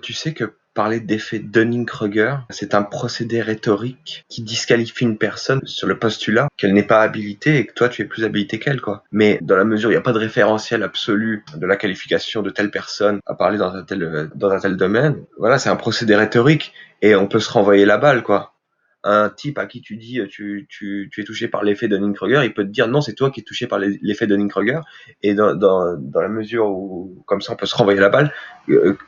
Tu sais que parler d'effet Dunning-Kruger, c'est un procédé rhétorique qui disqualifie une personne sur le postulat qu'elle n'est pas habilitée et que toi tu es plus habilité qu'elle, quoi. Mais dans la mesure où il n'y a pas de référentiel absolu de la qualification de telle personne à parler dans un tel domaine, voilà, c'est un procédé rhétorique et on peut se renvoyer la balle, quoi. Un type à qui tu dis tu es touché par l'effet Dunning-Kruger, il peut te dire non, c'est toi qui es touché par l'effet Dunning-Kruger. Et dans la mesure où, comme ça, on peut se renvoyer la balle,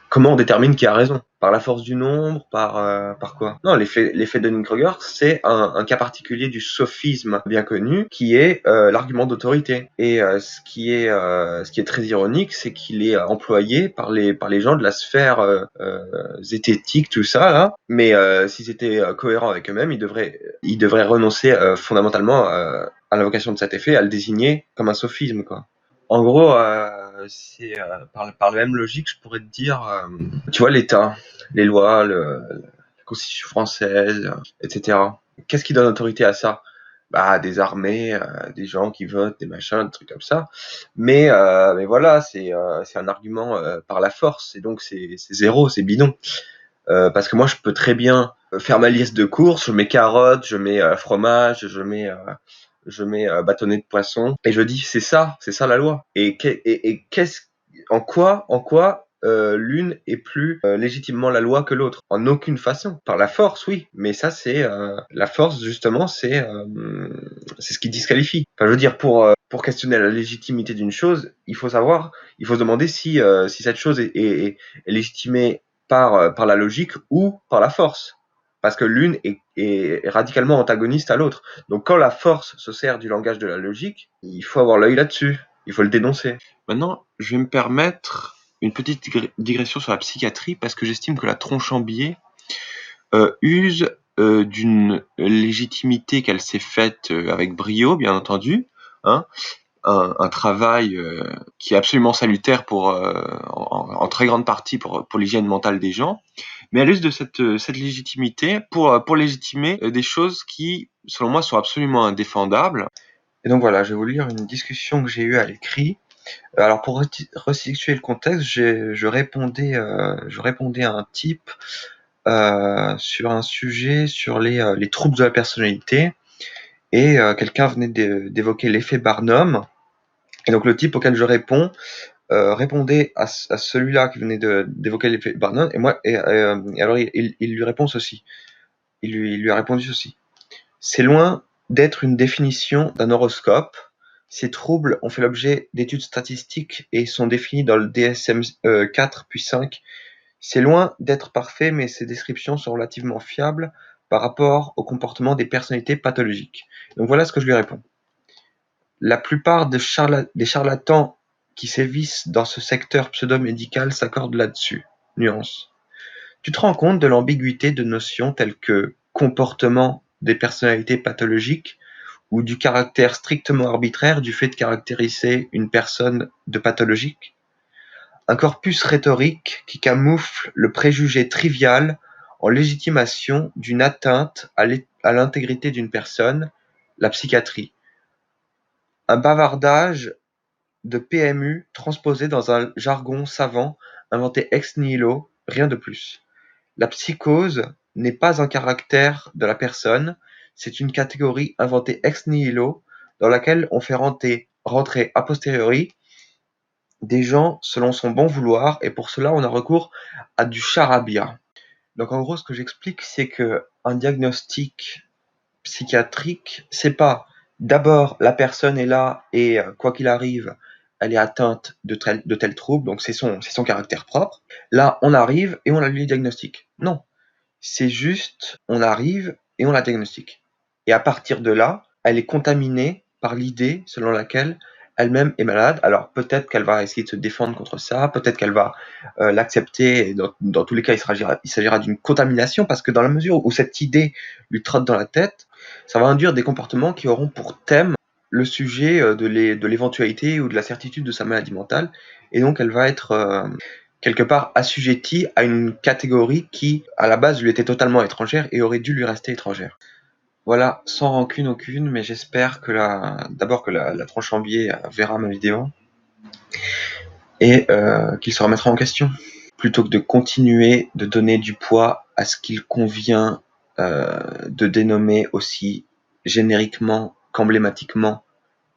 comment on détermine qui a raison? Par la force du nombre? Par quoi? Non, l'effet Dunning-Kruger, c'est un cas particulier du sophisme bien connu, qui est l'argument d'autorité. Et ce qui est très ironique, c'est qu'il est employé par les gens de la sphère zététique, tout ça là. Mais s'ils étaient cohérents avec eux-mêmes, ils devraient renoncer fondamentalement à l'invocation de cet effet, à le désigner comme un sophisme, quoi. En gros, c'est par la même logique, je pourrais te dire, tu vois, l'État, les lois, la Constitution française, etc. Qu'est-ce qui donne autorité à ça? Bah, des armées, des gens qui votent, des machins, des trucs comme ça. Mais voilà, c'est un argument par la force, et donc c'est zéro, c'est bidon. Parce que moi, je peux très bien faire ma liste de courses, je mets carottes, je mets fromage, je mets bâtonnet de poisson, et je dis c'est ça la loi. Et qu'est-ce, en quoi l'une est plus légitimement la loi que l'autre? En aucune façon. Par la force, oui, mais ça c'est la force justement, c'est ce qui disqualifie. Enfin, je veux dire, pour questionner la légitimité d'une chose, il faut se demander si cette chose est légitimée par la logique ou par la force. Parce que l'une est radicalement antagoniste à l'autre. Donc quand la force se sert du langage de la logique, il faut avoir l'œil là-dessus. Il faut le dénoncer. Maintenant, je vais me permettre une petite digression sur la psychiatrie parce que j'estime que la tronche en biais use d'une légitimité qu'elle s'est faite avec brio, bien entendu, hein, un travail qui est absolument salutaire en très grande partie pour l'hygiène mentale des gens, mais elle use de cette légitimité pour légitimer des choses qui, selon moi, sont absolument indéfendables. Et donc voilà, je vais vous lire une discussion que j'ai eue à l'écrit. Alors pour resituer le contexte, je répondais à un type sur un sujet sur les troubles de la personnalité, et quelqu'un venait d'évoquer l'effet Barnum. Et donc le type auquel je réponds répondait à celui-là qui venait d'évoquer l'effet Barnum, et alors il lui répond ceci. Il lui a répondu ceci. C'est loin d'être une définition d'un horoscope. Ces troubles ont fait l'objet d'études statistiques et sont définis dans le DSM-4 puis 5. C'est loin d'être parfait, mais ces descriptions sont relativement fiables par rapport au comportement des personnalités pathologiques. Donc voilà ce que je lui réponds. La plupart des charlatans qui sévissent dans ce secteur pseudo-médical s'accordent là-dessus. Nuance. Tu te rends compte de l'ambiguïté de notions telles que comportement des personnalités pathologiques ou du caractère strictement arbitraire du fait de caractériser une personne de pathologique? Un corpus rhétorique qui camoufle le préjugé trivial en légitimation d'une atteinte à l'intégrité d'une personne, la psychiatrie. Un bavardage de PMU transposé dans un jargon savant inventé ex nihilo, rien de plus. La psychose n'est pas un caractère de la personne, c'est une catégorie inventée ex nihilo dans laquelle on fait rentrer a posteriori des gens selon son bon vouloir, et pour cela on a recours à du charabia. Donc en gros, ce que j'explique, c'est que un diagnostic psychiatrique, c'est pas d'abord la personne est là et quoi qu'il arrive, elle est atteinte de tel trouble, donc c'est son caractère propre. Là, on arrive et on la lui diagnostique. Non, c'est juste on arrive et on la diagnostique. Et à partir de là, elle est contaminée par l'idée selon laquelle elle-même est malade. Alors peut-être qu'elle va essayer de se défendre contre ça, peut-être qu'elle va l'accepter, et dans tous les cas il s'agira d'une contamination, parce que dans la mesure où cette idée lui trotte dans la tête, ça va induire des comportements qui auront pour thème le sujet de l'éventualité ou de la certitude de sa maladie mentale, et donc elle va être quelque part assujettie à une catégorie qui, à la base, lui était totalement étrangère et aurait dû lui rester étrangère. Voilà, sans rancune aucune, mais j'espère que d'abord que la tronche en biais verra ma vidéo et qu'il se remettra en question. plutôt que de continuer de donner du poids à ce qu'il convient de dénommer aussi génériquement qu'emblématiquement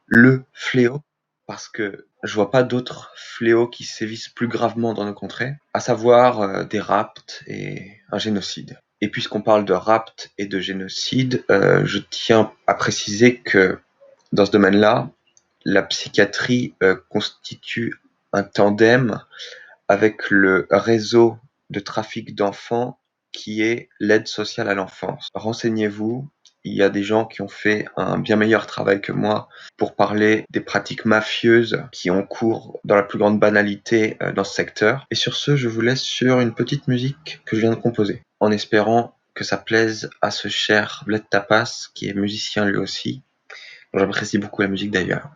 le fléau, parce que je vois pas d'autres fléaux qui sévissent plus gravement dans nos contrées, à savoir des rapts et un génocide. Et puisqu'on parle de rapts et de génocide, je tiens à préciser que dans ce domaine-là, la psychiatrie constitue un tandem avec le réseau de trafic d'enfants qui est l'aide sociale à l'enfance. Renseignez-vous, il y a des gens qui ont fait un bien meilleur travail que moi pour parler des pratiques mafieuses qui ont cours dans la plus grande banalité dans ce secteur. Et sur ce, je vous laisse sur une petite musique que je viens de composer, en espérant que ça plaise à ce cher Bled Tapas, qui est musicien lui aussi. J'apprécie beaucoup la musique d'ailleurs.